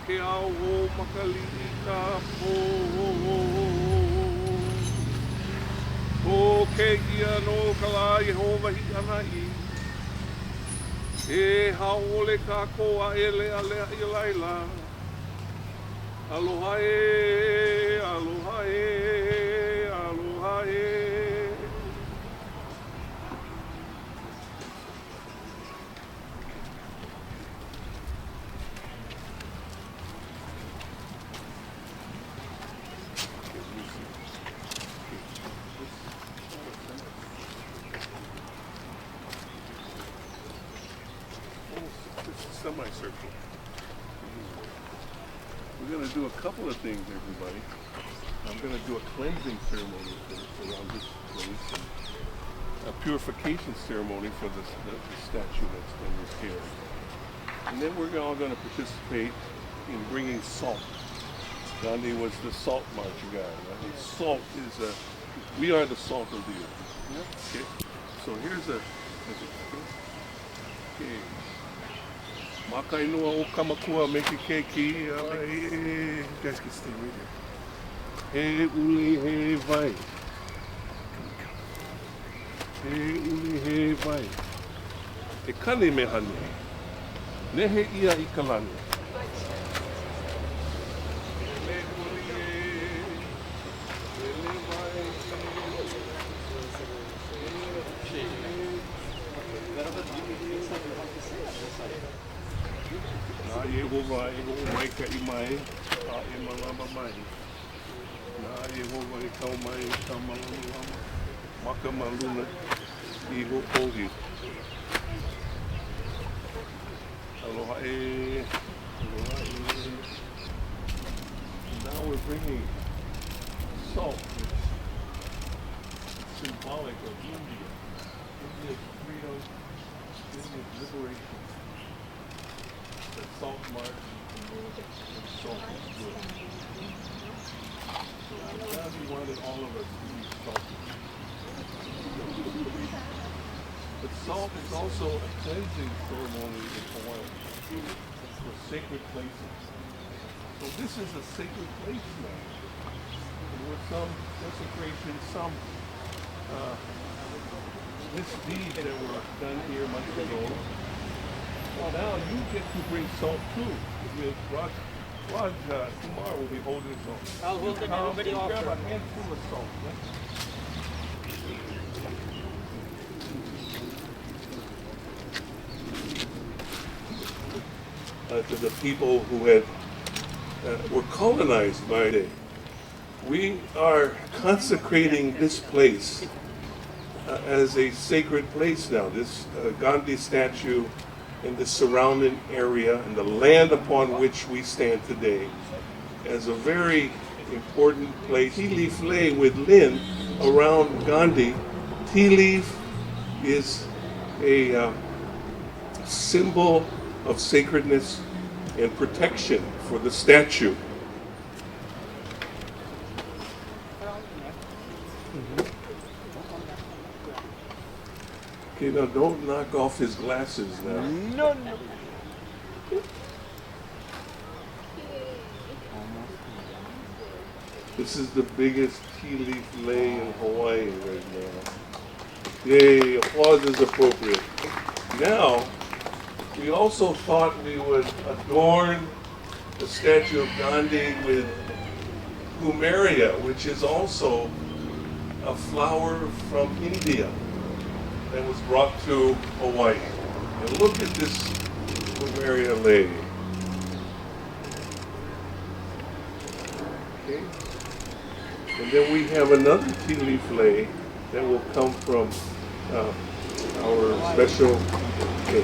ke ao o makali I ka po. O ke ia no ka la Yehova hi ana I. E haole ka koa e lea lea I laila. Aloha e, aloha e, aloha e. Semicircle. We're going to do a couple of things, everybody. I'm going to do a cleansing ceremony around this place, and a purification ceremony for the statue that's been repaired. And then we're all going to participate in bringing salt. Gandhi was the salt march guy. Right? And salt is we are the salt of the earth. Yeah? Okay. So here's a. Okay. Makainua o kamakua me ke keiki. You guys can stay right here. He uli he vai. He uli he vai. E kane me hane. Nehe ia I kalani. Na Yehova e ho mai ka I mai, a e malama mai. Na Yehova e kau mai ka malama, maka maluna I ho pohi. Aloha e, aloha e. Now we're bringing salt, which is symbolic of India. India's freedom, India's liberation. The salt march and salt is good. So Gandhi wanted all of us to be salty. But salt is also a cleansing ceremony in Hawaii for sacred places. So this is a sacred place now. There was some desecration, some misdeeds that were done here months ago. Well, now you get to bring salt too. With Raj Kumar will be holding salt. I'll hold it, everybody offer. Grab a handful of salt. To the people who had were colonized by it. We are consecrating this place as a sacred place now. This Gandhi statue in the surrounding area and the land upon which we stand today as a very important place. Tea leaf lay with Lynn around Gandhi. Tea leaf is a symbol of sacredness and protection for the statue. Okay, now don't knock off his glasses now. No. This is the biggest tea leaf lay in Hawaii right now. Yay, applause is appropriate. Now, we also thought we would adorn the statue of Gandhi with plumeria, which is also a flower from India that was brought to Hawaii. And look at this plumeria lei. Okay. And then we have another tea leaf lei that will come from our special, okay.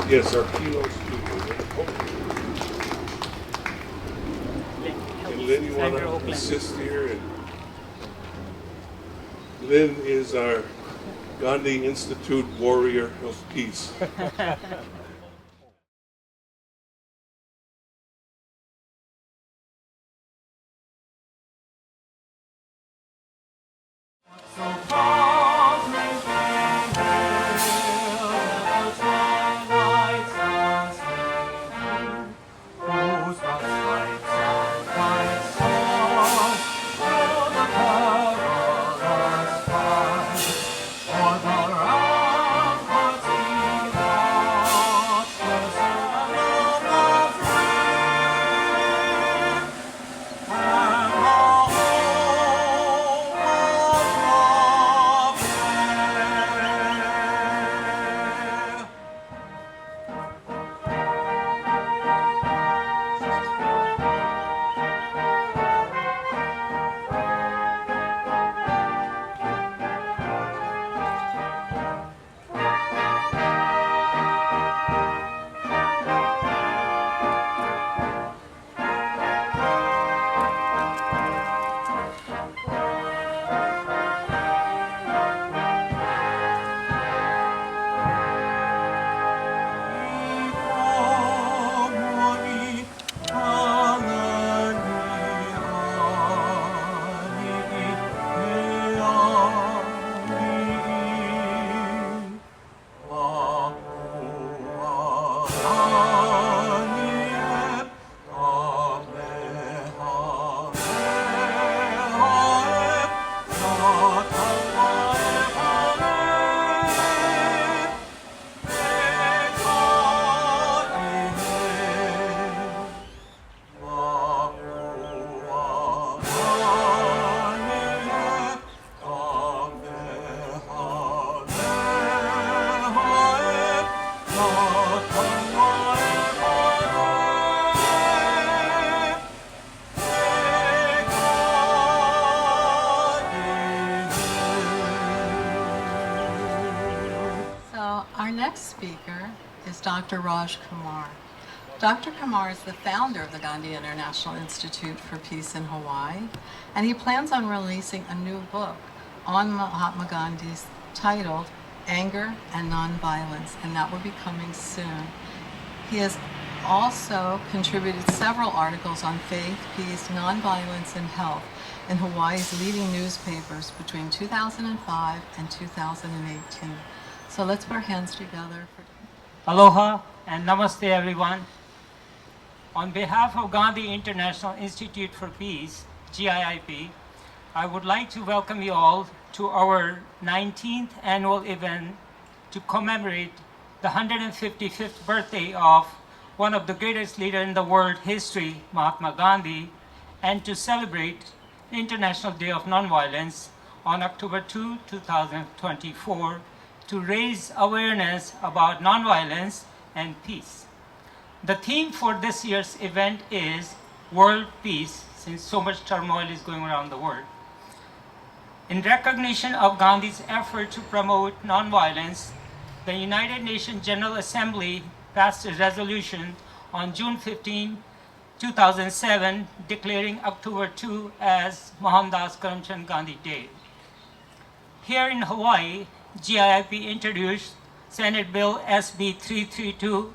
Yes, our keynote speaker. And Lynn, you want to assist here? And Lynn is our Gandhi Institute Warrior of Peace. speaker is Dr. Raj Kumar. Dr. Kumar is the founder of the Gandhi International Institute for Peace in Hawaii, and he plans on releasing a new book on Mahatma Gandhi's titled Anger and Nonviolence, and that will be coming soon. He has also contributed several articles on faith, peace, nonviolence, and health in Hawaii's leading newspapers between 2005 and 2018. So let's put our hands together. Aloha and namaste everyone. On behalf of Gandhi International Institute for Peace, GIIP, I would like to welcome you all to our 19th annual event to commemorate the 155th birthday of one of the greatest leaders in the world history, Mahatma Gandhi, and to celebrate the International Day of Nonviolence on October 2, 2024, to raise awareness about nonviolence and peace. The theme for this year's event is World Peace, since so much turmoil is going around the world. In recognition of Gandhi's effort to promote nonviolence, the United Nations General Assembly passed a resolution on June 15, 2007, declaring October 2 as Mohandas Karamchand Gandhi Day. Here in Hawaii, GIIP introduced Senate Bill SB 332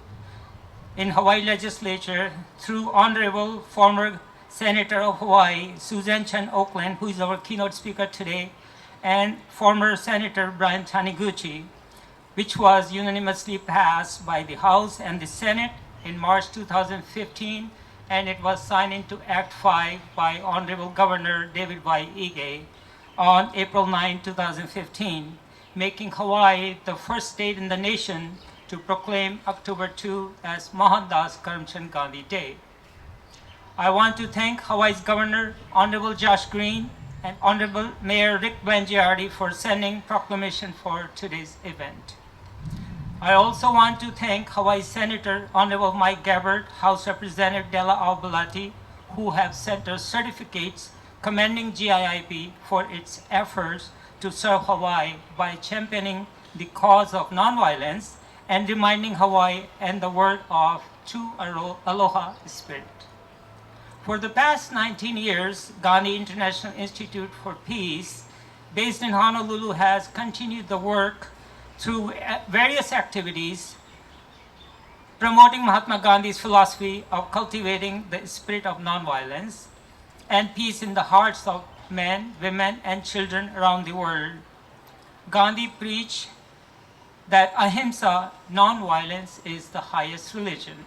in Hawaii Legislature through Honorable former Senator of Hawaii, Susan Chan Oakland, who is our keynote speaker today, and former Senator Brian Taniguchi, which was unanimously passed by the House and the Senate in March 2015, and it was signed into Act 5 by Honorable Governor David Y. Ige on April 9, 2015, making Hawaii the first state in the nation to proclaim October 2 as Mohandas Karamchand Gandhi Day. I want to thank Hawaii's Governor, Honorable Josh Green, and Honorable Mayor Rick Bangiardi for sending proclamation for today's event. I also want to thank Hawaii Senator Honorable Mike Gabbard, House Representative Della Albalati, who have sent us certificates commending GIIP for its efforts to serve Hawaii by championing the cause of nonviolence and reminding Hawaii and the world of true aloha spirit. For the past 19 years, Gandhi International Institute for Peace, based in Honolulu, has continued the work through various activities promoting Mahatma Gandhi's philosophy of cultivating the spirit of nonviolence and peace in the hearts of men, women, and children around the world. Gandhi preached that ahimsa, nonviolence, is the highest religion.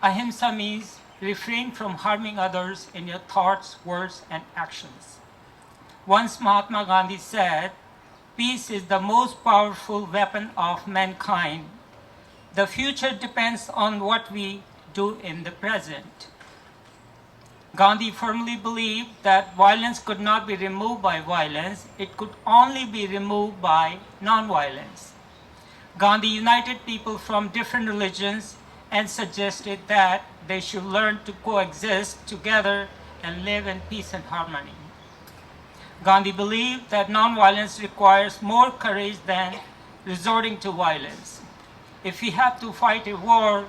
Ahimsa means refrain from harming others in your thoughts, words, and actions. Once Mahatma Gandhi said, "Peace is the most powerful weapon of mankind. The future depends on what we do in the present." Gandhi firmly believed that violence could not be removed by violence, it could only be removed by nonviolence. Gandhi united people from different religions and suggested that they should learn to coexist together and live in peace and harmony. Gandhi believed that nonviolence requires more courage than resorting to violence. If we have to fight a war,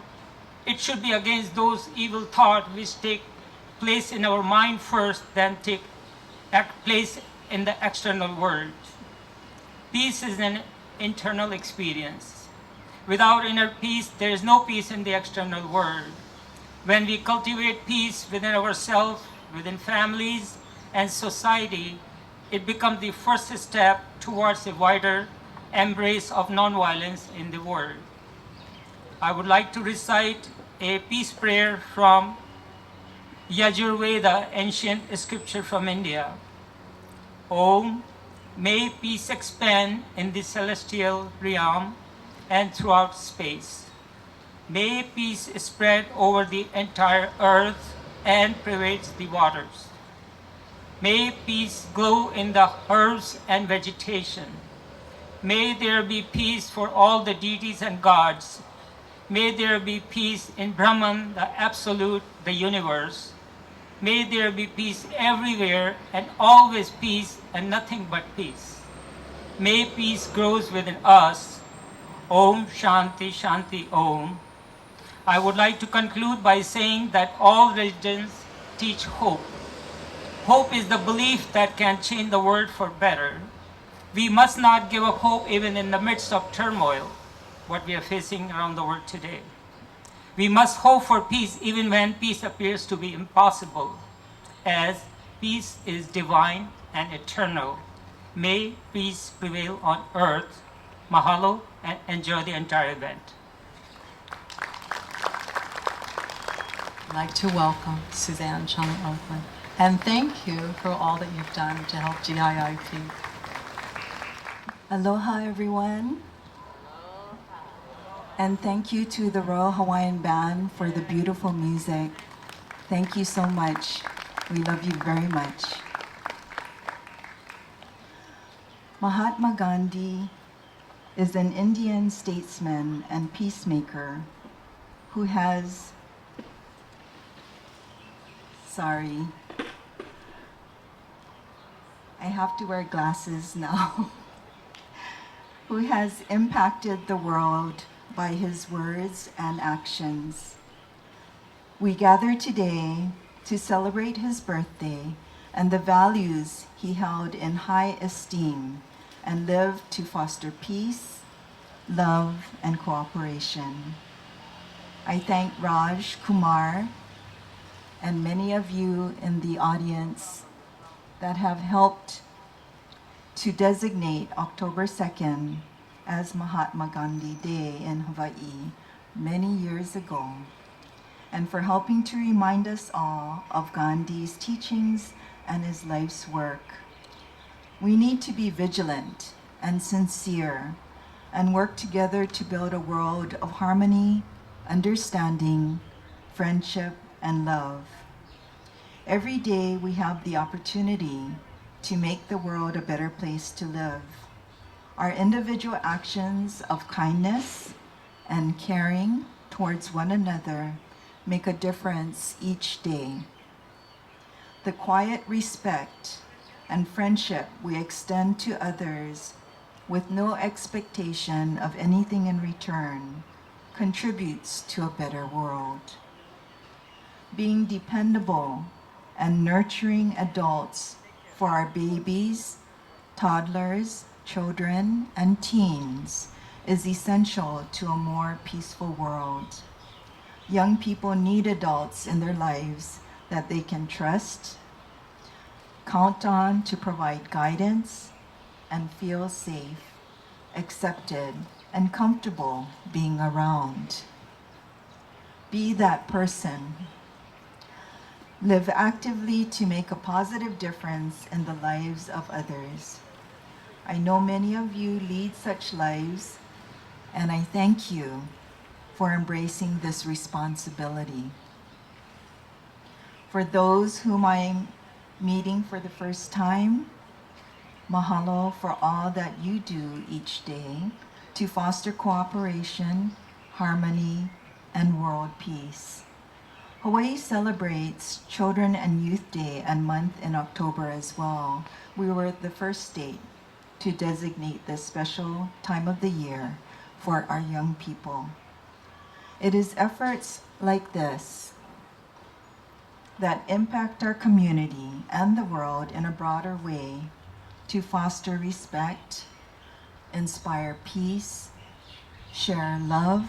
it should be against those evil thoughts which take place in our mind first, then take place in the external world. Peace is an internal experience. Without inner peace, there is no peace in the external world. When we cultivate peace within ourselves, within families, and society, it becomes the first step towards a wider embrace of nonviolence in the world. I would like to recite a peace prayer from Yajurveda, ancient scripture from India. Om, may peace expand in the celestial realm and throughout space. May peace spread over the entire earth and pervades the waters. May peace glow in the herbs and vegetation. May there be peace for all the deities and gods. May there be peace in Brahman, the Absolute, the universe. May there be peace everywhere and always peace and nothing but peace. May peace grow within us. Om Shanti Shanti Om. I would like to conclude by saying that all religions teach hope. Hope is the belief that can change the world for better. We must not give up hope even in the midst of turmoil, what we are facing around the world today. We must hope for peace even when peace appears to be impossible, as peace is divine and eternal. May peace prevail on earth. Mahalo, and enjoy the entire event. I'd like to welcome Suzanne Chung Oakland, and thank you for all that you've done to help GIIP. Aloha, everyone. And thank you to the Royal Hawaiian Band for the beautiful music. Thank you so much. We love you very much. Mahatma Gandhi is an Indian statesman and peacemaker who has, sorry, I have to wear glasses now, who has impacted the world by his words and actions. We gather today to celebrate his birthday and the values he held in high esteem and lived to foster peace, love, and cooperation. I thank Raj Kumar and many of you in the audience that have helped to designate October 2nd as Mahatma Gandhi Day in Hawaii many years ago, and for helping to remind us all of Gandhi's teachings and his life's work. We need to be vigilant and sincere and work together to build a world of harmony, understanding, friendship, and love. Every day we have the opportunity to make the world a better place to live. Our individual actions of kindness and caring towards one another make a difference each day. The quiet respect and friendship we extend to others with no expectation of anything in return contributes to a better world. Being dependable and nurturing adults for our babies, toddlers, children, and teens is essential to a more peaceful world. Young people need adults in their lives that they can trust, count on to provide guidance, and feel safe, accepted, and comfortable being around. Be that person. Live actively to make a positive difference in the lives of others. I know many of you lead such lives, and I thank you for embracing this responsibility. For those whom I'm meeting for the first time, mahalo for all that you do each day to foster cooperation, harmony, and world peace. Hawaii celebrates Children and Youth Day and month in October as well. We were the first state to designate this special time of the year for our young people. It is efforts like this that impact our community and the world in a broader way to foster respect, inspire peace, share love,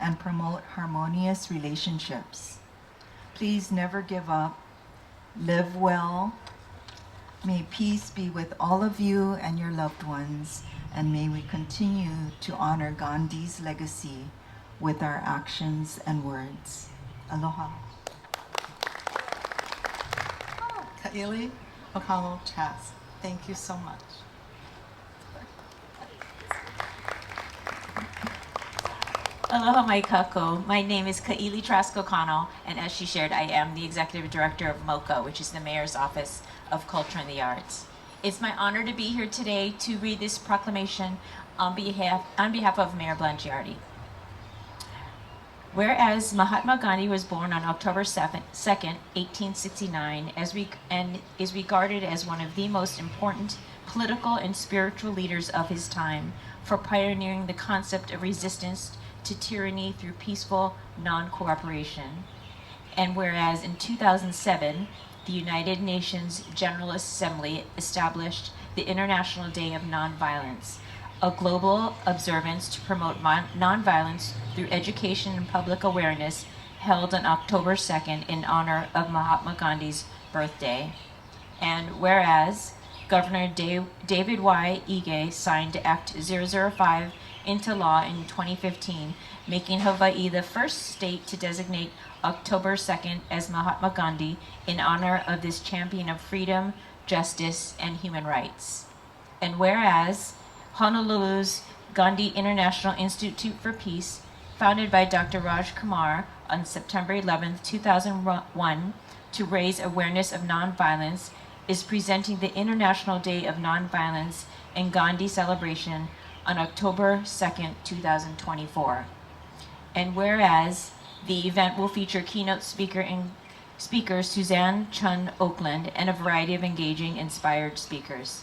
and promote harmonious relationships. Please never give up. Live well. May peace be with all of you and your loved ones, and may we continue to honor Gandhi's legacy with our actions and words. Aloha. Ka'ili O'Connell Chas, thank you so much. Aloha mai kako. My name is Ka'ili Trask-O'Connell, and as she shared, I am the Executive Director of MOCA, which is the Mayor's Office of Culture and the Arts. It's my honor to be here today to read this proclamation on behalf of Mayor Blangiardi. Whereas Mahatma Gandhi was born on October 2nd, 1869, and is regarded as one of the most important political and spiritual leaders of his time, for pioneering the concept of resistance to tyranny through peaceful non-cooperation. And whereas in 2007, the United Nations General Assembly established the International Day of Nonviolence, a global observance to promote nonviolence through education and public awareness, held on October 2nd in honor of Mahatma Gandhi's birthday. And whereas Governor David Y. Ige signed Act 005 into law in 2015, making Hawaii the first state to designate October 2nd as Mahatma Gandhi in honor of this champion of freedom, justice, and human rights. And whereas Honolulu's Gandhi International Institute for Peace, founded by Dr. Raj Kumar on September 11, 2001, to raise awareness of nonviolence, is presenting the International Day of Nonviolence and Gandhi celebration on October 2nd, 2024. And whereas the event will feature keynote speaker Suzanne Chun Oakland and a variety of engaging, inspired speakers.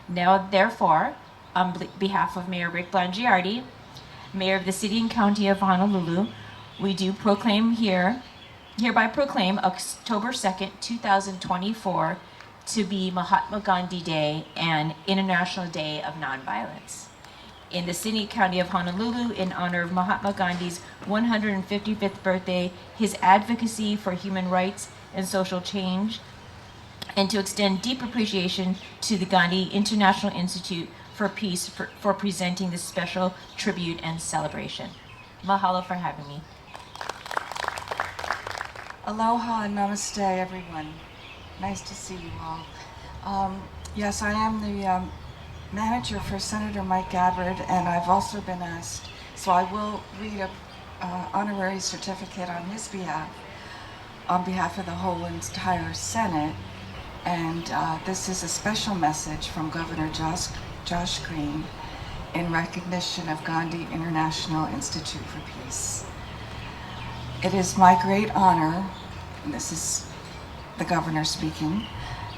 Now, therefore, on behalf of Mayor Rick Blangiardi, Mayor of the City and County of Honolulu, we do hereby proclaim October 2nd, 2024 to be Mahatma Gandhi Day and International Day of Nonviolence. In the City and County of Honolulu, in honor of Mahatma Gandhi's 155th birthday, his advocacy for human rights and social change, and to extend deep appreciation to the Gandhi International Institute for Peace for presenting this special tribute and celebration. Mahalo for having me. Aloha and namaste, everyone. Nice to see you all. Yes, I am the manager for Senator Mike Gabbard, and I've also been asked, so I will read a honorary certificate on his behalf, on behalf of the whole entire Senate, and this is a special message from Governor Josh Green in recognition of Gandhi International Institute for Peace. It is my great honor, and this is the governor speaking,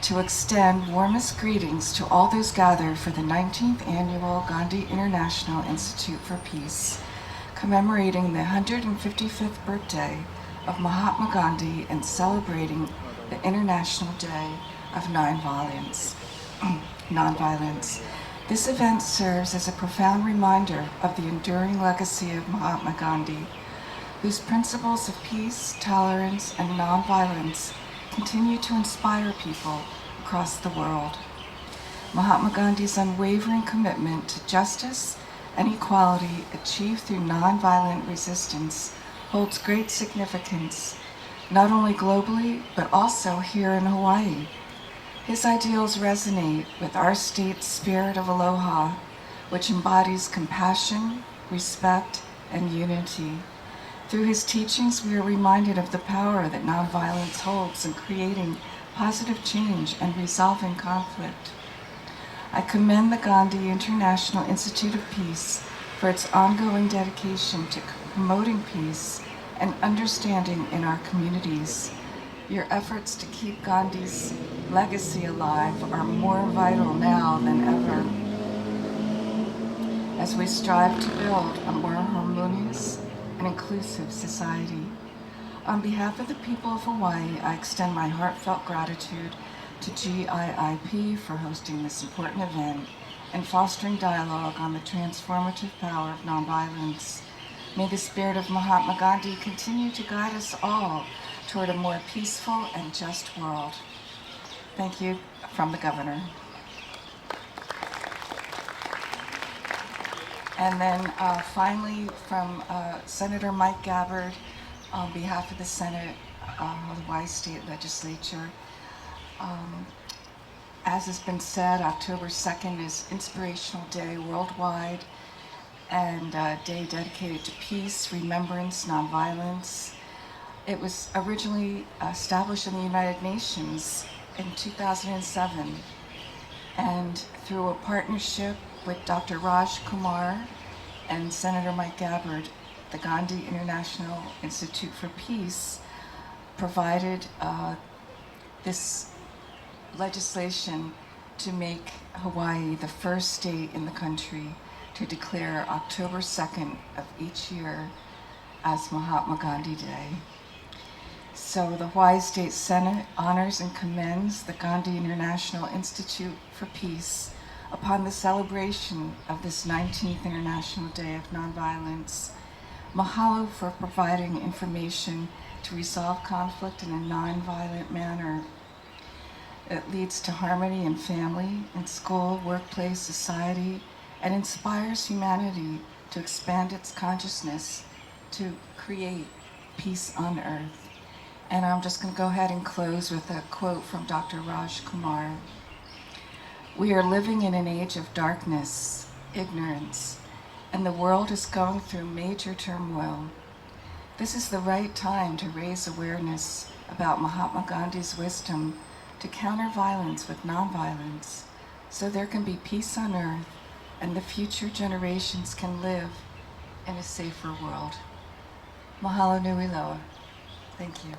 to extend warmest greetings to all those gathered for the 19th Annual Gandhi International Institute for Peace, commemorating the 155th birthday of Mahatma Gandhi and celebrating the International Day of Nonviolence. This event serves as a profound reminder of the enduring legacy of Mahatma Gandhi, whose principles of peace, tolerance, and nonviolence continue to inspire people across the world. Mahatma Gandhi's unwavering commitment to justice and equality achieved through nonviolent resistance holds great significance, not only globally, but also here in Hawaii. His ideals resonate with our state's spirit of aloha, which embodies compassion, respect, and unity. Through his teachings, we are reminded of the power that nonviolence holds in creating positive change and resolving conflict. I commend the Gandhi International Institute of Peace for its ongoing dedication to promoting peace and understanding in our communities. Your efforts to keep Gandhi's legacy alive are more vital now than ever, as we strive to build a more harmonious and inclusive society. On behalf of the people of Hawaii, I extend my heartfelt gratitude to GIIP for hosting this important event and fostering dialogue on the transformative power of nonviolence. May the spirit of Mahatma Gandhi continue to guide us all toward a more peaceful and just world. Thank you from the governor. And then finally from Senator Mike Gabbard, on behalf of the Senate, Hawaii State Legislature. As has been said, October 2nd is Inspirational Day worldwide, and a day dedicated to peace, remembrance, nonviolence. It was originally established in the United Nations in 2007, and through a partnership with Dr. Raj Kumar and Senator Mike Gabbard, the Gandhi International Institute for Peace provided this legislation to make Hawaii the first state in the country to to declare October 2nd of each year as Mahatma Gandhi Day. So the Hawaii State Senate honors and commends the Gandhi International Institute for Peace upon the celebration of this 19th International Day of Nonviolence. Mahalo for providing information to resolve conflict in a nonviolent manner. It leads to harmony in family, in school, workplace, society, and inspires humanity to expand its consciousness to create peace on earth. And I'm just going to go ahead and close with a quote from Dr. Raj Kumar. We are living in an age of darkness, ignorance, and the world is going through major turmoil. This is the right time to raise awareness about Mahatma Gandhi's wisdom to counter violence with nonviolence, so there can be peace on earth and the future generations can live in a safer world. Mahalo nui loa. Thank you.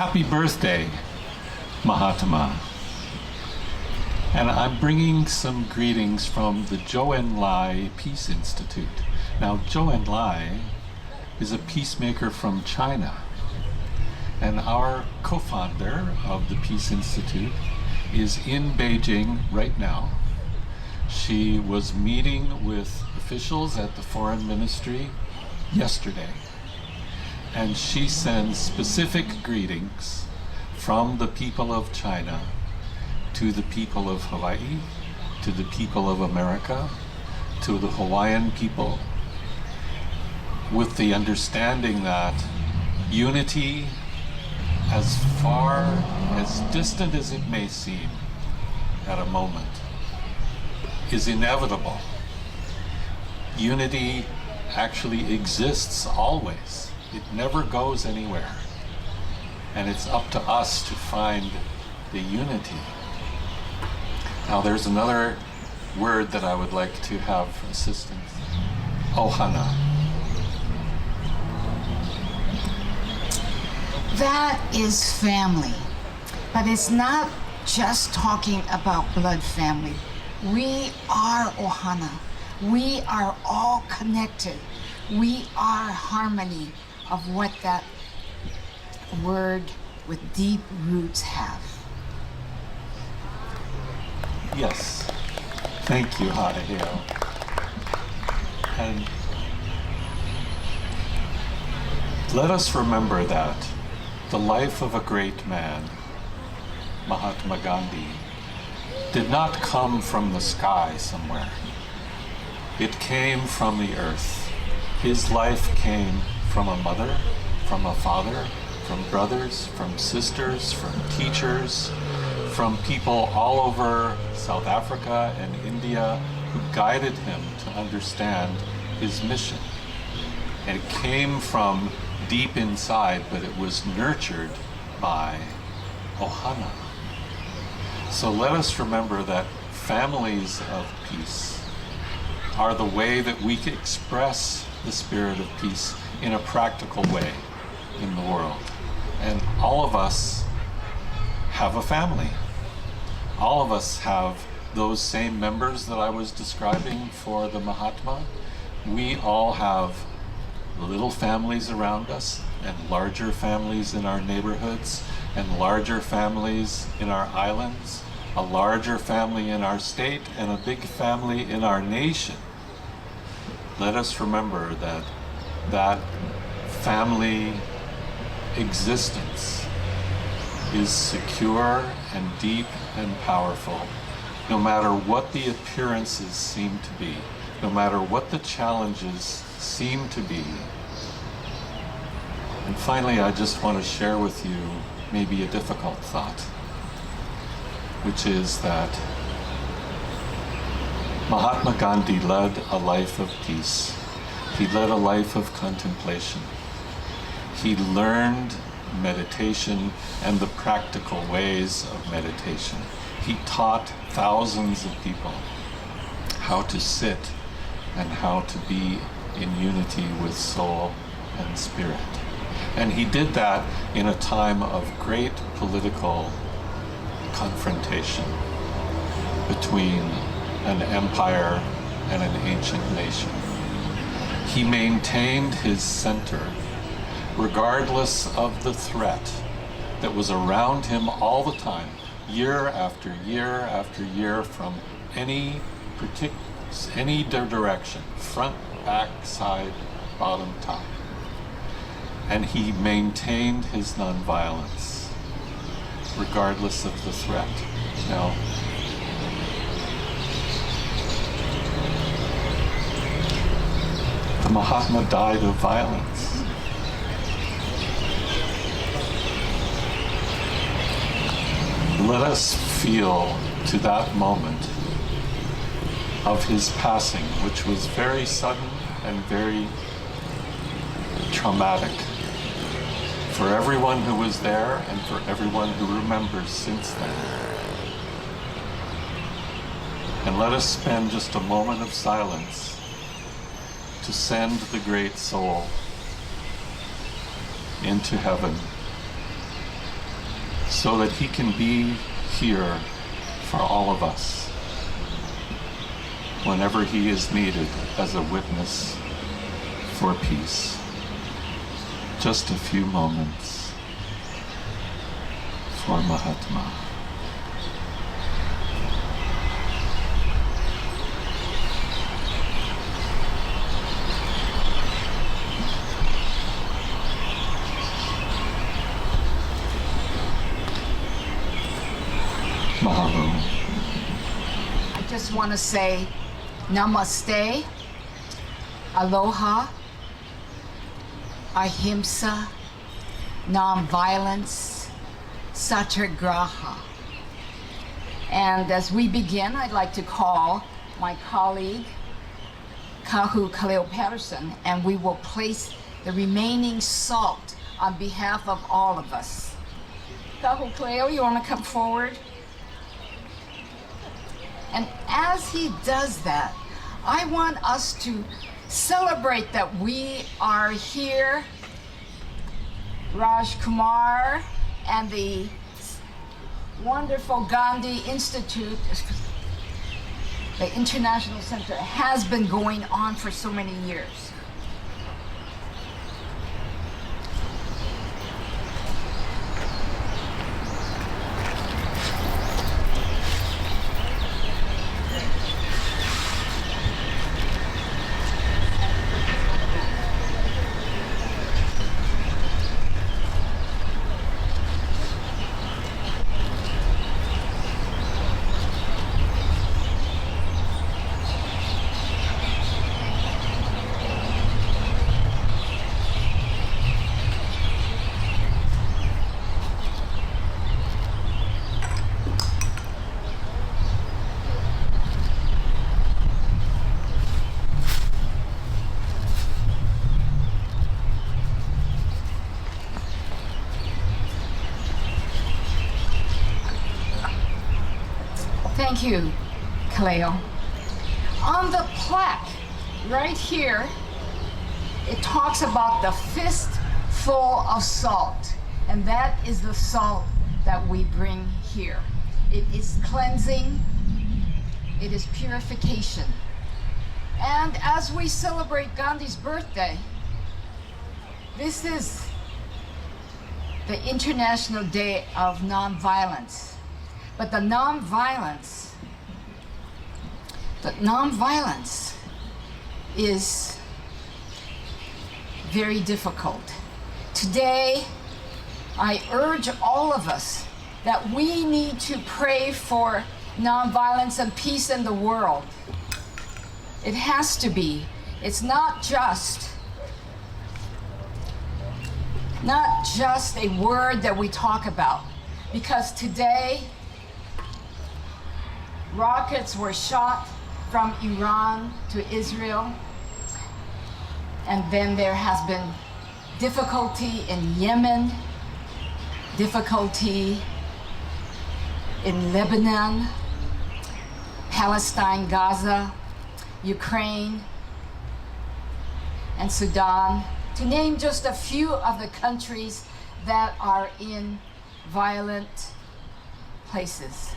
Happy birthday, Mahatma. And I'm bringing some greetings from the Zhou Enlai Peace Institute. Now, Zhou Enlai is a peacemaker from China. And our co-founder of the Peace Institute is in Beijing right now. She was meeting with officials at the Foreign Ministry yesterday. And she sends specific greetings from the people of China to the people of Hawaii, to the people of America, to the Hawaiian people, with the understanding that unity, as far, as distant as it may seem at a moment, is inevitable. Unity actually exists always. It never goes anywhere. And it's up to us to find the unity. Now there's another word that I would like to have assistance. Ohana. That is family. But it's not just talking about blood family. We are Ohana. We are all connected. We are harmony of what that word with deep roots have. Yes. Thank you, Hadaheo. And let us remember that the life of a great man, Mahatma Gandhi, did not come from the sky somewhere. It came from the earth. His life came from a mother, from a father, from brothers, from sisters, from teachers, from people all over South Africa and India who guided him to understand his mission. And it came from deep inside, but it was nurtured by Ohana. So let us remember that families of peace are the way that we can express the spirit of peace in a practical way in the world. And all of us have a family. All of us have those same members that I was describing for the Mahatma. We all have little families around us, and larger families in our neighborhoods, and larger families in our islands, a larger family in our state, and a big family in our nation. Let us remember that that family existence is secure and deep and powerful, no matter what the appearances seem to be, no matter what the challenges seem to be. And finally, I just want to share with you maybe a difficult thought, which is that Mahatma Gandhi led a life of peace. He led a life of contemplation. He learned meditation and the practical ways of meditation. He taught thousands of people how to sit and how to be in unity with soul and spirit. And he did that in a time of great political confrontation between an empire and an ancient nation. He maintained his center regardless of the threat that was around him all the time, year after year after year, from any direction, front, back, side, bottom, top. And he maintained his nonviolence regardless of the threat. Now, the Mahatma died of violence. Let us feel to that moment of his passing, which was very sudden and very traumatic for everyone who was there and for everyone who remembers since then. And let us spend just a moment of silence to send the great soul into heaven so that he can be here for all of us whenever he is needed as a witness for peace. Just a few moments for Mahatma. Mahalo. I just want to say namaste, aloha, ahimsa, nonviolence, satyagraha. And as we begin, I'd like to call my colleague, Kahu Kaleo Patterson, and we will place the remaining salt on behalf of all of us. Kahu Kaleo, you want to come forward? And as he does that, I want us to celebrate that we are here, Raj Kumar and the wonderful Gandhi Institute, the International Center, has been going on for so many years. Thank you, Kaleo. On the plaque, right here, it talks about the fistful of salt, and that is the salt that we bring here. It is cleansing, it is purification. And as we celebrate Gandhi's birthday, this is the International Day of Nonviolence. But the nonviolence is very difficult. Today, I urge all of us that we need to pray for nonviolence and peace in the world. It has to be. It's not just a word that we talk about, because today, rockets were shot from Iran to Israel, and then there has been difficulty in Yemen, difficulty in Lebanon, Palestine, Gaza, Ukraine, and Sudan, to name just a few of the countries that are in violent places.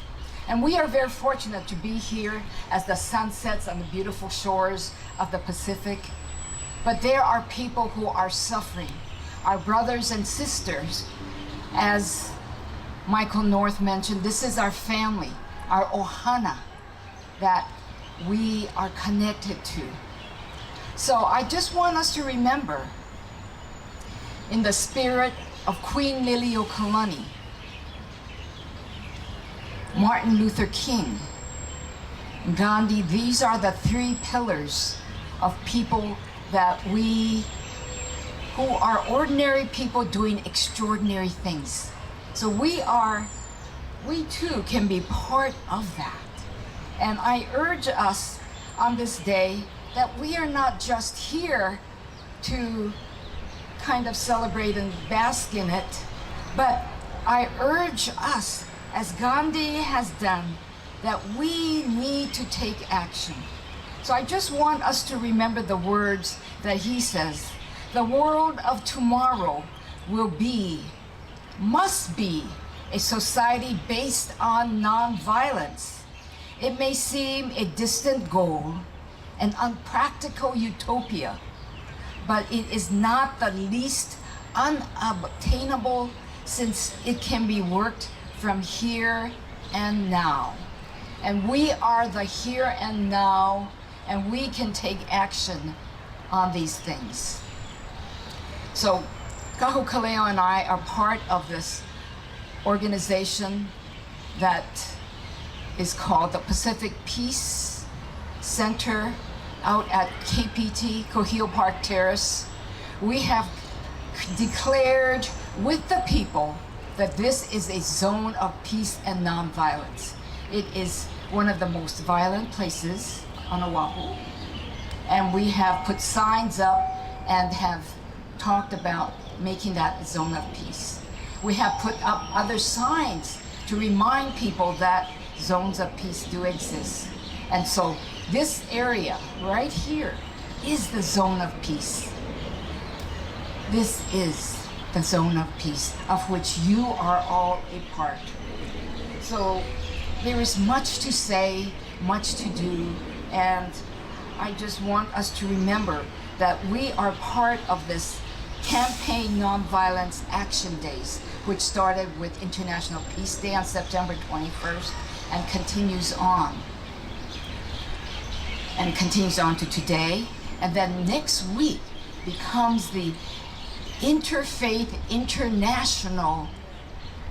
And we are very fortunate to be here as the sun sets on the beautiful shores of the Pacific. But there are people who are suffering, our brothers and sisters. As Michael North mentioned, this is our family, our ohana, that we are connected to. So I just want us to remember, in the spirit of Queen Liliuokalani, Martin Luther King, Gandhi, these are the three pillars of people that who are ordinary people doing extraordinary things. So we too can be part of that. And I urge us on this day that we are not just here to kind of celebrate and bask in it, but I urge us, as Gandhi has done, that we need to take action. So I just want us to remember the words that he says. The world of tomorrow must be a society based on nonviolence. It may seem a distant goal, an unpractical utopia, but it is not the least unobtainable, since it can be worked from here and now. And we are the here and now, and we can take action on these things. So Kahukaleo and I are part of this organization that is called the Pacific Peace Center out at KPT, Cohio Park Terrace. We have declared with the people that this is a zone of peace and nonviolence. It is one of the most violent places on Oahu, and we have put signs up and have talked about making that a zone of peace. We have put up other signs to remind people that zones of peace do exist. And so this area right here is the zone of peace. This is the zone of peace of which you are all a part. So there is much to say, much to do, and I just want us to remember that we are part of this Campaign Nonviolence Action Days, which started with International Peace Day on September 21st and continues on to today. And then next week becomes the Interfaith International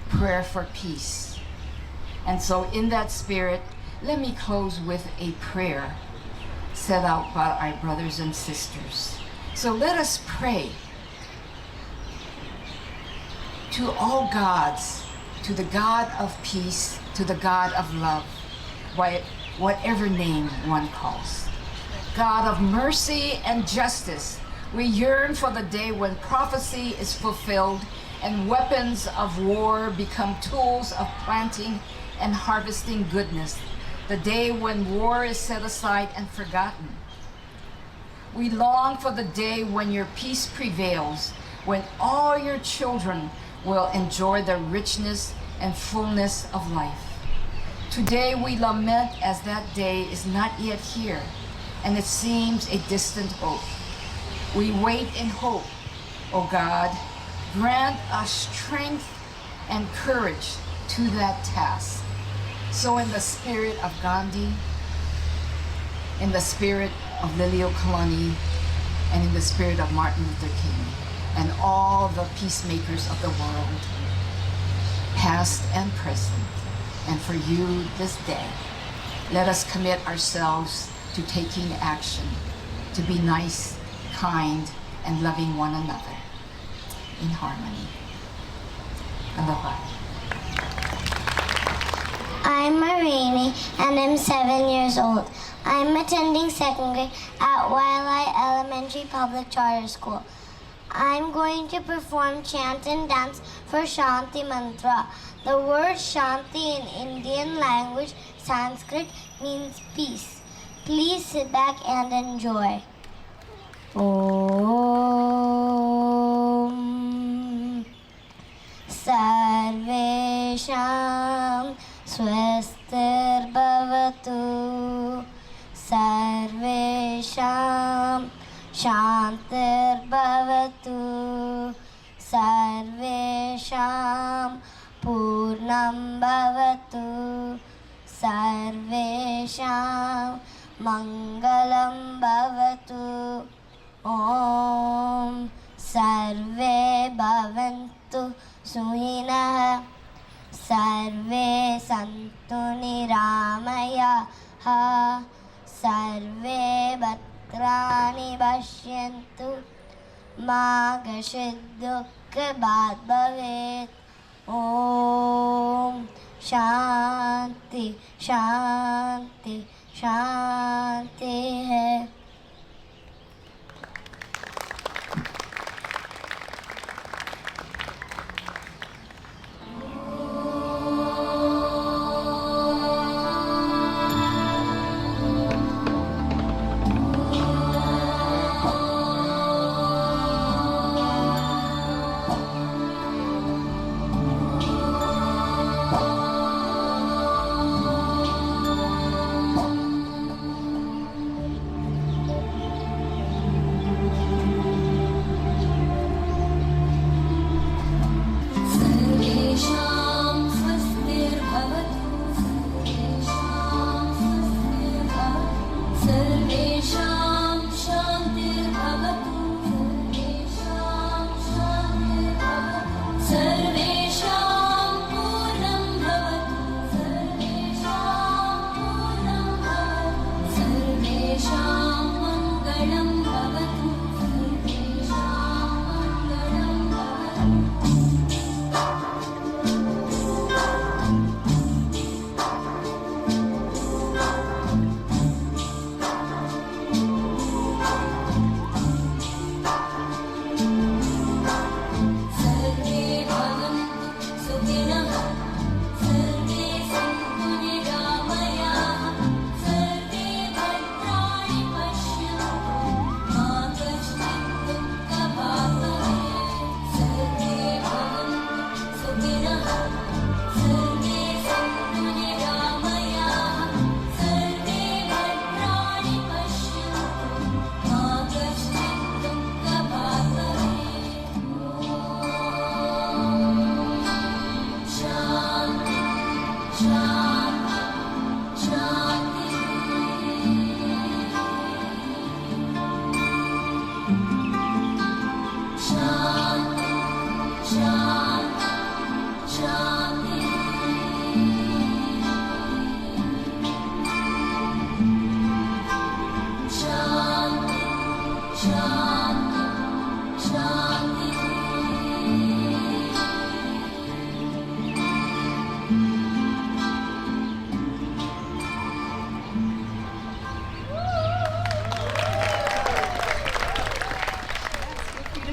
Prayer for Peace. And so in that spirit, let me close with a prayer set out by our brothers and sisters. So let us pray to all gods, to the God of peace, to the God of love, by whatever name one calls. God of mercy and justice, we yearn for the day when prophecy is fulfilled and weapons of war become tools of planting and harvesting goodness, the day when war is set aside and forgotten. We long for the day when your peace prevails, when all your children will enjoy the richness and fullness of life. Today we lament as that day is not yet here, and it seems a distant hope. We wait in hope, O God, grant us strength and courage to that task. So in the spirit of Gandhi, in the spirit of Liliuokalani, and in the spirit of Martin Luther King, and all the peacemakers of the world, past and present, and for you this day, let us commit ourselves to taking action, to be nice, kind, and loving one another in harmony. Aloha. I'm Marini and I'm 7 years old. I'm attending second grade at Waialae Elementary Public Charter School. I'm going to perform chant and dance for Shanti Mantra. The word Shanti in Indian language, Sanskrit, means peace. Please sit back and enjoy. Om Sarvesham Swastir Bhavatu Sarvesham Shantir Bhavatu Sarvesham Purnam Bhavatu Sarvesham Mangalam Bhavatu Om Sarve Bhavantu Suhinaha Sarve Santu Niramayaha Sarve Bhadrani Bhashyantu Ma Kashid Dukkha Bhat Bhavet Om Shanti Shanti Shanti hai.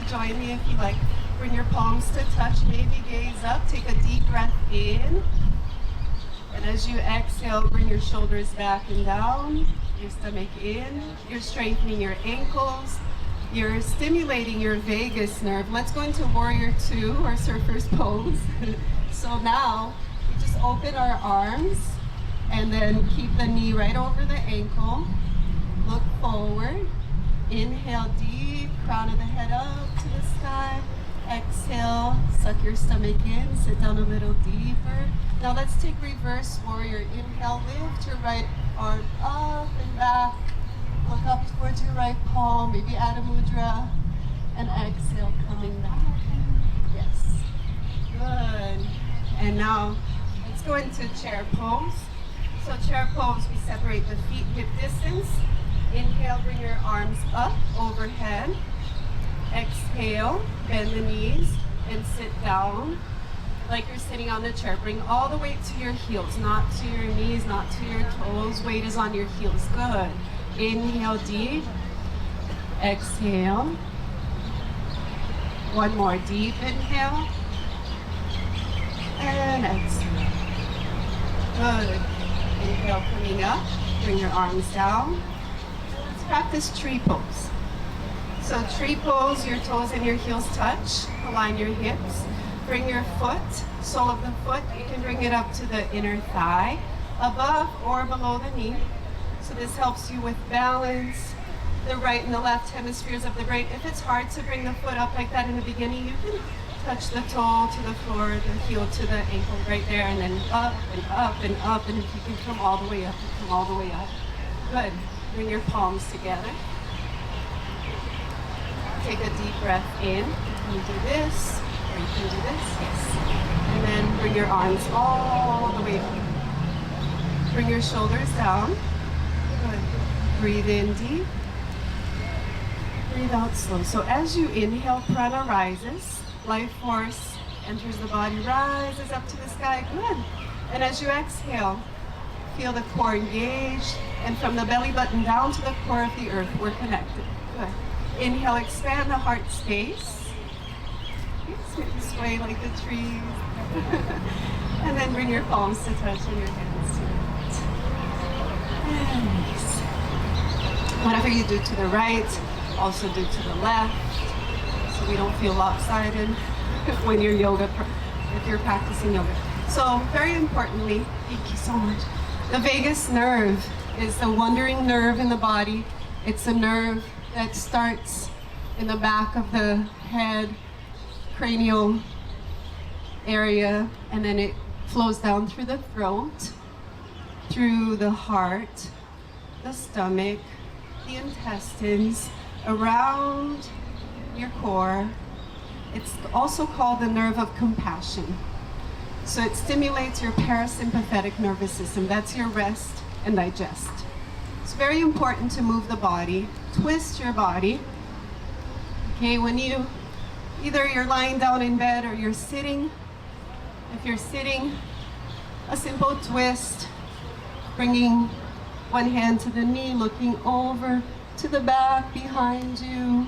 Join me if you like. Bring your palms to touch, maybe gaze up. Take a deep breath in. And as you exhale, bring your shoulders back and down, your stomach in. You're strengthening your ankles. You're stimulating your vagus nerve. Let's go into Warrior 2 or Surfer's Pose. So now, we just open our arms and then keep the knee right over the ankle. Look forward. Inhale deep, crown of the head up to the sky. Exhale, suck your stomach in, sit down a little deeper. Now let's take reverse warrior. Inhale, lift your right arm up and back. Look up towards your right palm, maybe Adho Mudra. And exhale, coming back. Yes, good. And now let's go into chair pose. So chair pose, we separate the feet hip distance. Inhale, bring your arms up overhead. Exhale, bend the knees and sit down like you're sitting on the chair. Bring all the weight to your heels, not to your knees, not to your toes. Weight is on your heels. Good. Inhale deep. Exhale. One more deep inhale. And exhale. Good. Inhale coming up. Bring your arms down. Let's practice tree pose. So tree pose, your toes and your heels touch. Align your hips. Bring your foot, sole of the foot, you can bring it up to the inner thigh, above or below the knee. So this helps you with balance, the right and the left hemispheres of the brain. If it's hard to bring the foot up like that in the beginning, you can touch the toe to the floor, the heel to the ankle right there, and then up and up and up. And if you can come all the way up, you come all the way up. Good. Bring your palms together. Take a deep breath in. You can do this, or you can do this, yes. And then bring your arms all the way up. Bring your shoulders down. Good. Breathe in deep. Breathe out slow. So as you inhale, prana rises. Life force enters the body, rises up to the sky. Good. And as you exhale, feel the core engaged. And from the belly button down to the core of the earth, we're connected. Good. Inhale, expand the heart space. Sway like the trees. And then bring your palms to touch and your hands to the right. And release. Whatever you do to the right, also do to the left, so we don't feel lopsided when you're if you're practicing yoga. So very importantly, thank you so much. The vagus nerve is the wandering nerve in the body. It's a nerve that starts in the back of the head, cranial area, and then it flows down through the throat, through the heart, the stomach, the intestines, around your core. It's also called the nerve of compassion. So it stimulates your parasympathetic nervous system. That's your rest and digest. It's very important to move the body, twist your body. Okay, when either you're lying down in bed or you're sitting. If you're sitting, a simple twist, bringing one hand to the knee, looking over to the back behind you.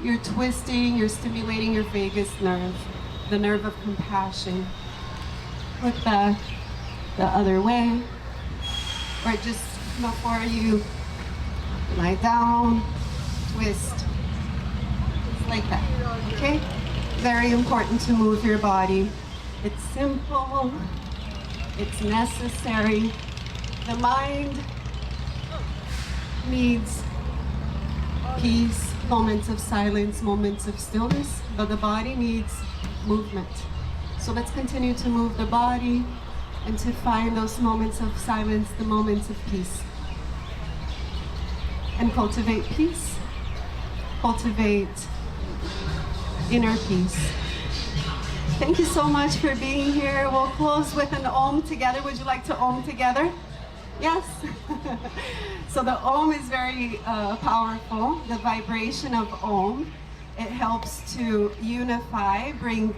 You're twisting, you're stimulating your vagus nerve, the nerve of compassion. Look back the other way, or just before you lie down, twist, just like that, okay? Very important to move your body. It's simple, it's necessary. The mind needs peace, moments of silence, moments of stillness, but the body needs movement. So let's continue to move the body and to find those moments of silence, the moments of peace. And cultivate peace, cultivate inner peace. Thank you so much for being here. We'll close with an Om together. Would you like to Om together? Yes. So the Om is very powerful. The vibration of Om, it helps to unify, bring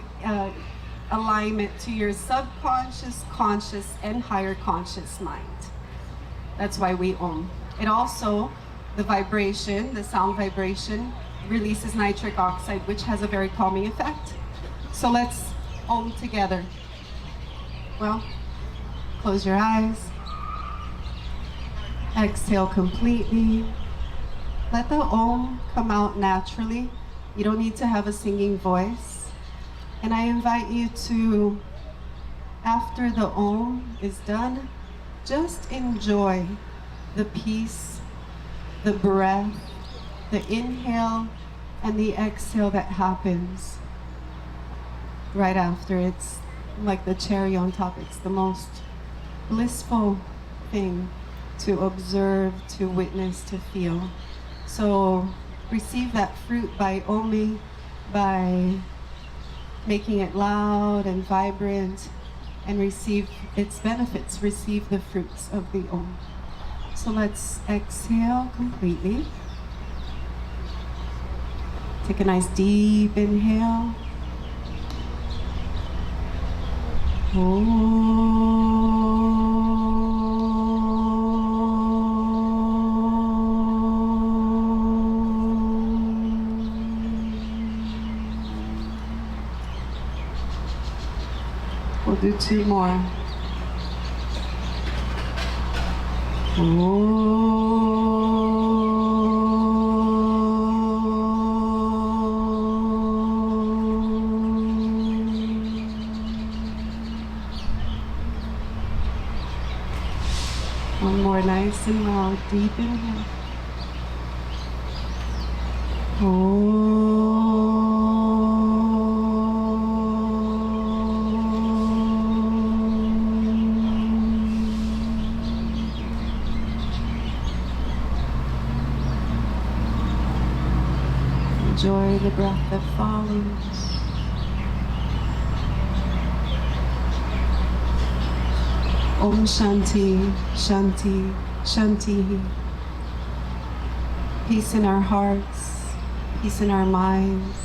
alignment to your subconscious, conscious, and higher conscious mind. That's why we Om. It also, the vibration, the sound vibration, releases nitric oxide, which has a very calming effect. So let's Om together. Well, close your eyes. Exhale completely. Let the Om come out naturally. You don't need to have a singing voice. And I invite you to, after the Om is done, just enjoy the peace, the breath, the inhale and the exhale that happens right after. It's like the cherry on top. It's the most blissful thing to observe, to witness, to feel. So receive that fruit by Oming, by making it loud and vibrant, and receive its benefits, receive the fruits of the Om. So let's exhale completely. Take a nice deep inhale. We'll do two more. One more nice and loud, deep inhale. Enjoy the breath that follows. Om Shanti, Shanti, Shanti. Peace in our hearts, peace in our minds,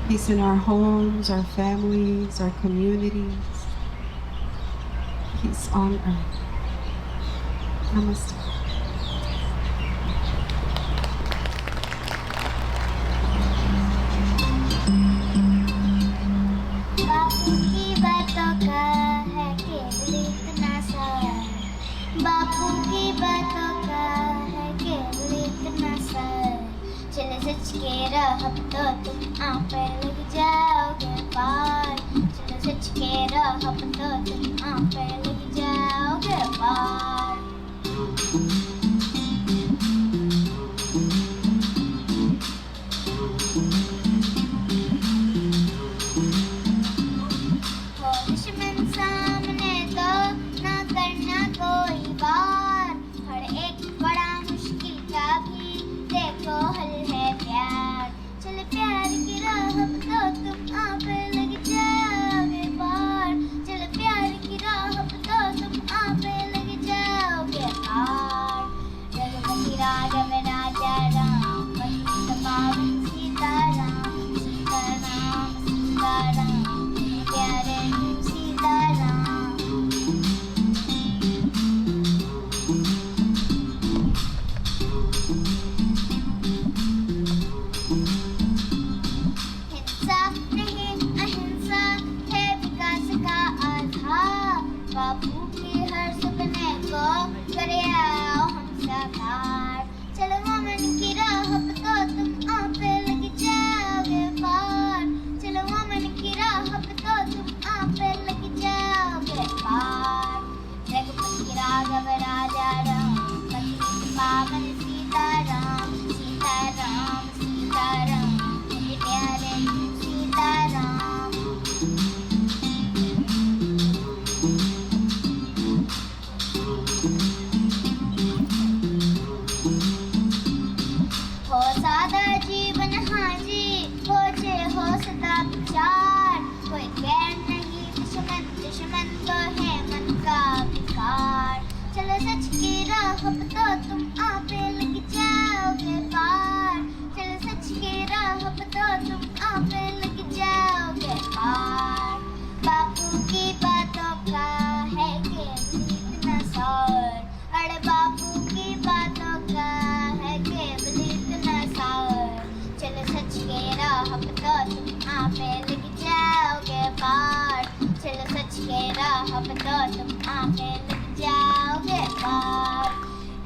peace in our homes, our families, our communities. Peace on earth. Namaste. बापू की बातों का है केवल इतना सा, बापू की बातों का है केवल इतना सा, चले सच के राह तो तुम आप पे लग जाओगे पार, चले सच के राह तो तुम आप पे लग जाओगे पार। दुश्मन सामने तो ना करना कोई बार, तुम आंखें लग जाओगे पार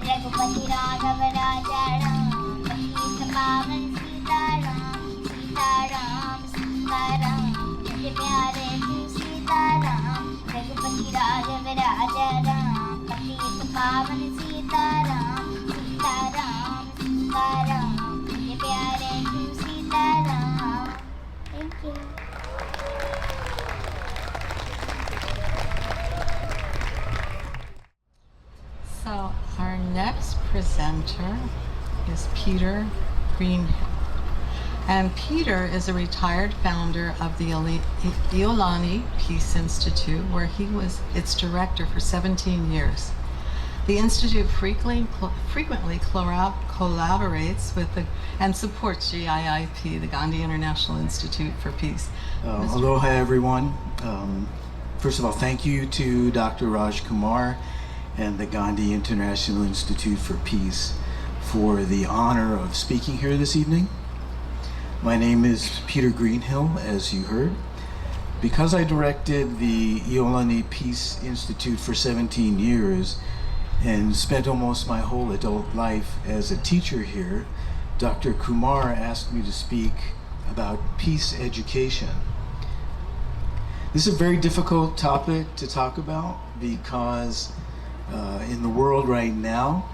रघुपति राघव राजा राम पतित पावन सीताराम सीताराम सीताराम मेरे प्यारे तू सीताराम रघुपति राघव राजा राम पतित पावन सीताराम सीताराम सीताराम मेरे प्यारे तू Sitaram Thank you. So our next presenter is Peter Greenhill. And Peter is a retired founder of the Iolani Peace Institute, where he was its director for 17 years. The Institute frequently collaborates with and supports GIIP, the Gandhi International Institute for Peace. Aloha, everyone. First of all, thank you to Dr. Raj Kumar and the Gandhi International Institute for Peace for the honor of speaking here this evening. My name is Peter Greenhill, as you heard. Because I directed the Iolani Peace Institute for 17 years and spent almost my whole adult life as a teacher here, Dr. Kumar asked me to speak about peace education. This is a very difficult topic to talk about because in the world right now,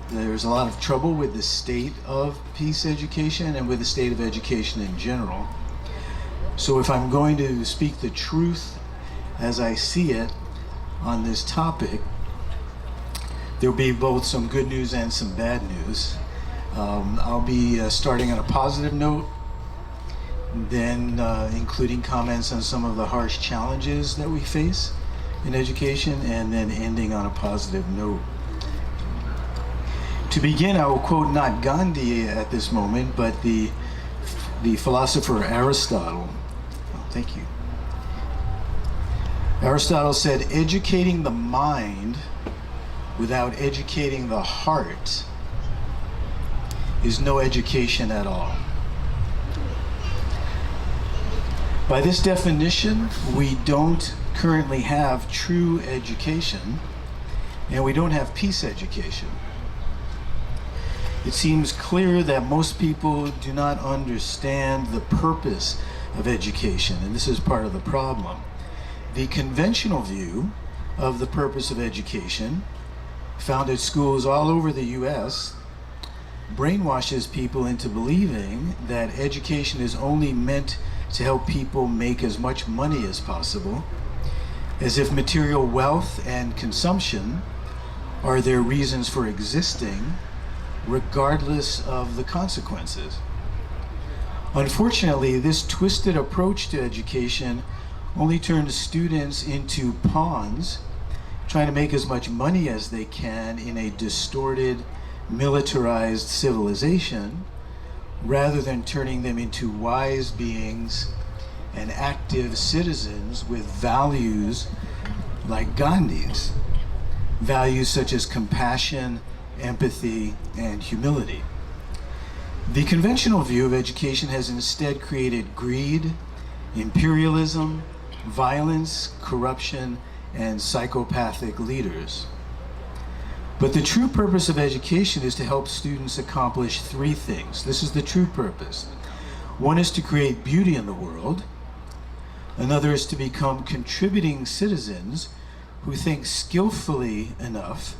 there's a lot of trouble with the state of peace education and with the state of education in general. So if I'm going to speak the truth as I see it on this topic, there'll be both some good news and some bad news. I'll be starting on a positive note, then including comments on some of the harsh challenges that we face in education, and then ending on a positive note. To begin, I will quote not Gandhi at this moment, but the philosopher Aristotle. Oh, thank you. Aristotle said, educating the mind without educating the heart is no education at all. By this definition, we don't currently have true education, and we don't have peace education. It seems clear that most people do not understand the purpose of education, and this is part of the problem. The conventional view of the purpose of education, found at schools all over the US, brainwashes people into believing that education is only meant to help people make as much money as possible, as if material wealth and consumption are their reasons for existing, regardless of the consequences. Unfortunately, this twisted approach to education only turns students into pawns trying to make as much money as they can in a distorted, militarized civilization, rather than turning them into wise beings and active citizens with values like Gandhi's, values such as compassion, empathy, and humility. The conventional view of education has instead created greed, imperialism, violence, corruption, and psychopathic leaders. But the true purpose of education is to help students accomplish three things. This is the true purpose. One is to create beauty in the world. Another is to become contributing citizens who think skillfully enough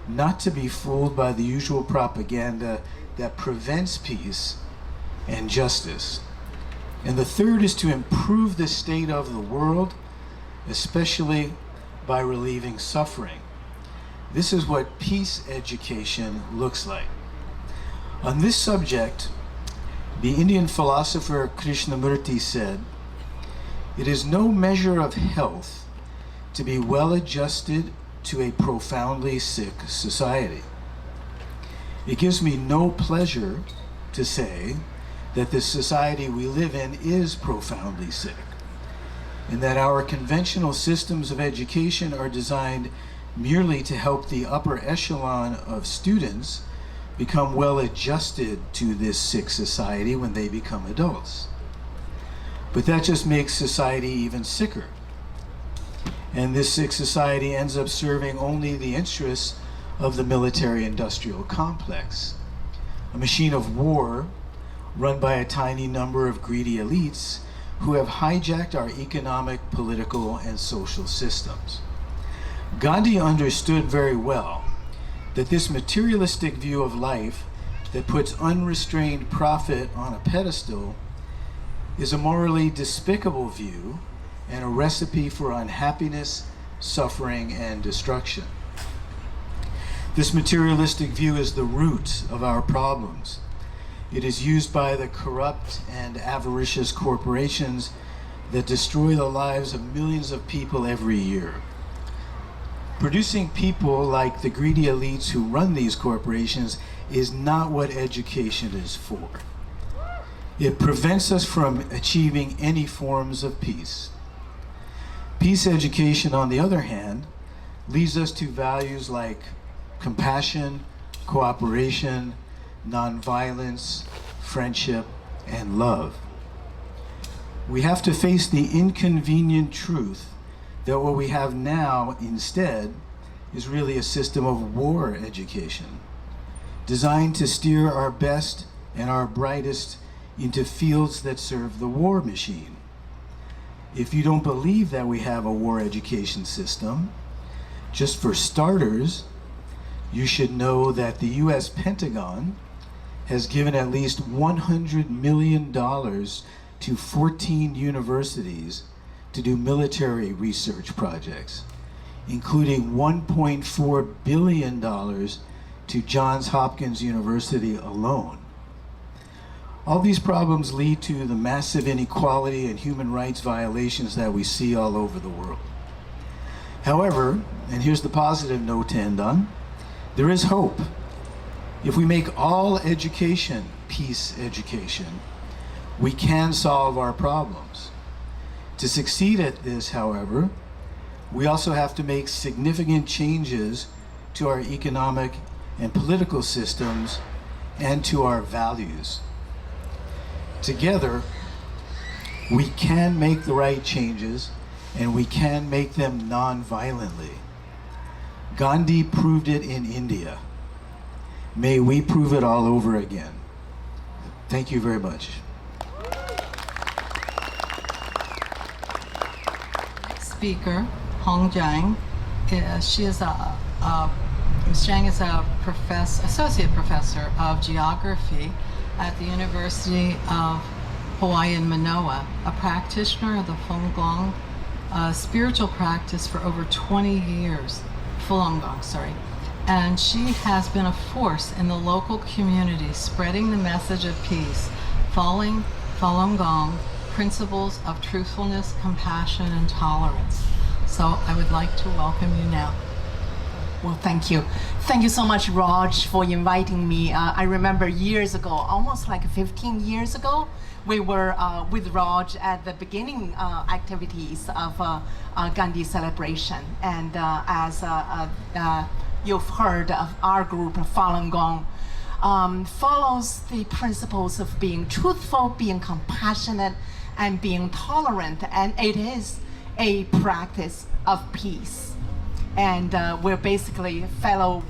not to be fooled by the usual propaganda that prevents peace and justice. And the third is to improve the state of the world, especially by relieving suffering. This is what peace education looks like. On this subject, the Indian philosopher Krishnamurti said, "It is no measure of health to be well adjusted to a profoundly sick society. It gives me no pleasure to say that the society we live in is profoundly sick, and that our conventional systems of education are designed merely to help the upper echelon of students become well adjusted to this sick society when they become adults. But that just makes society even sicker. and this sick society ends up serving only the interests of the military-industrial complex, a machine of war run by a tiny number of greedy elites who have hijacked our economic, political, and social systems. Gandhi understood very well that this materialistic view of life that puts unrestrained profit on a pedestal is a morally despicable view and a recipe for unhappiness, suffering, and destruction. This materialistic view is the root of our problems. It is used by the corrupt and avaricious corporations that destroy the lives of millions of people every year. Producing people like the greedy elites who run these corporations is not what education is for. It prevents us from achieving any forms of peace. Peace education, on the other hand, leads us to values like compassion, cooperation, nonviolence, friendship, and love. We have to face the inconvenient truth that what we have now instead is really a system of war education, designed to steer our best and our brightest into fields that serve the war machine. If you don't believe that we have a war education system, just for starters, you should know that the US Pentagon has given at least $100 million to 14 universities to do military research projects, including $1.4 billion to Johns Hopkins University alone. All these problems lead to the massive inequality and human rights violations that we see all over the world. However, and here's the positive note to end on, there is hope. If we make all education peace education, we can solve our problems. To succeed at this, however, we also have to make significant changes to our economic and political systems and to our values. Together, we can make the right changes, and we can make them non-violently. Gandhi proved it in India. May we prove it all over again. Thank you very much. Speaker, Hong Jiang. She is Ms. Jiang is a associate professor of geography at the University of Hawaii in Manoa, a practitioner of the Falun Gong spiritual practice for over 20 years, Falun Gong, sorry. And she has been a force in the local community, spreading the message of peace, following Falun Gong principles of truthfulness, compassion, and tolerance. So I would like to welcome you now. Well, thank you. Thank you so much, Raj, for inviting me. I remember years ago, almost like 15 years ago, we were with Raj at the beginning activities of Gandhi celebration. And as you've heard of our group, Falun Gong, follows the principles of being truthful, being compassionate, and being tolerant. And it is a practice of peace. And we're basically fellow,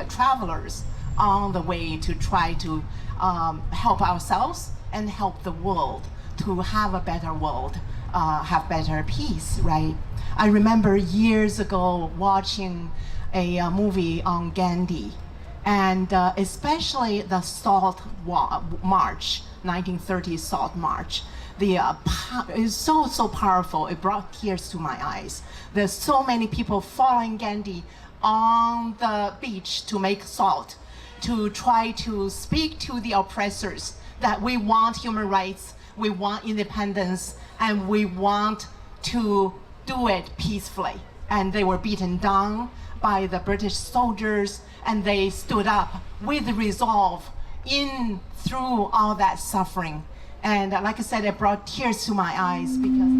travelers on the way to try to help ourselves and help the world to have a better world, have better peace, right? I remember years ago watching a movie on Gandhi, and especially the Salt March, 1930 Salt March. It's so powerful. It brought tears to my eyes. There's so many people following Gandhi on the beach to make salt, to try to speak to the oppressors that we want human rights, we want independence, and we want to do it peacefully. And they were beaten down by the British soldiers, and they stood up with resolve through all that suffering. And like I said, it brought tears to my eyes because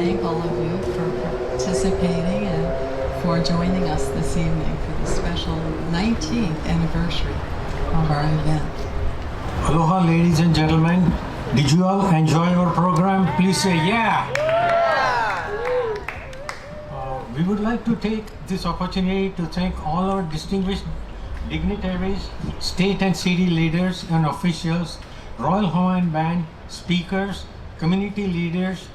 thank all of you for participating and for joining us this evening for the special 19th anniversary of our event. Aloha, ladies and gentlemen. Did you all enjoy our program? Please say yeah. We would like to take this opportunity to thank all our distinguished dignitaries, state and city leaders and officials, Royal Hawaiian Band, speakers, community leaders,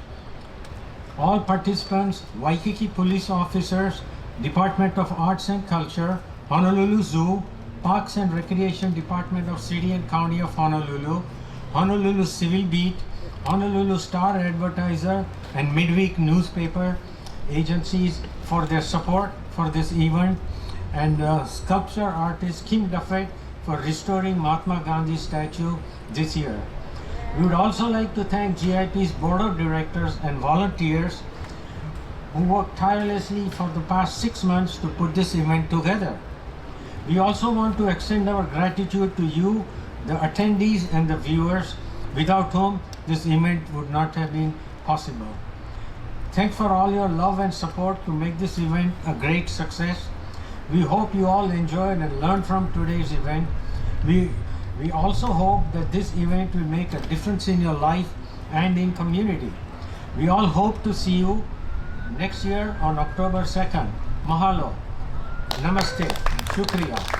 all participants, Waikiki police officers, Department of Arts and Culture, Honolulu Zoo, Parks and Recreation Department of City and County of Honolulu, Honolulu Civil Beat, Honolulu Star Advertiser and Midweek newspaper agencies for their support for this event, and sculpture artist Kim Duffett for restoring Mahatma Gandhi statue this year. We would also like to thank GIP's board of directors and volunteers who worked tirelessly for the past 6 months to put this event together. We also want to extend our gratitude to you, the attendees and the viewers, without whom this event would not have been possible. Thanks for all your love and support to make this event a great success. We hope you all enjoyed and learned from today's event. We also hope that this event will make a difference in your life and in community. We all hope to see you next year on October 2nd. Mahalo. Namaste. Shukriya.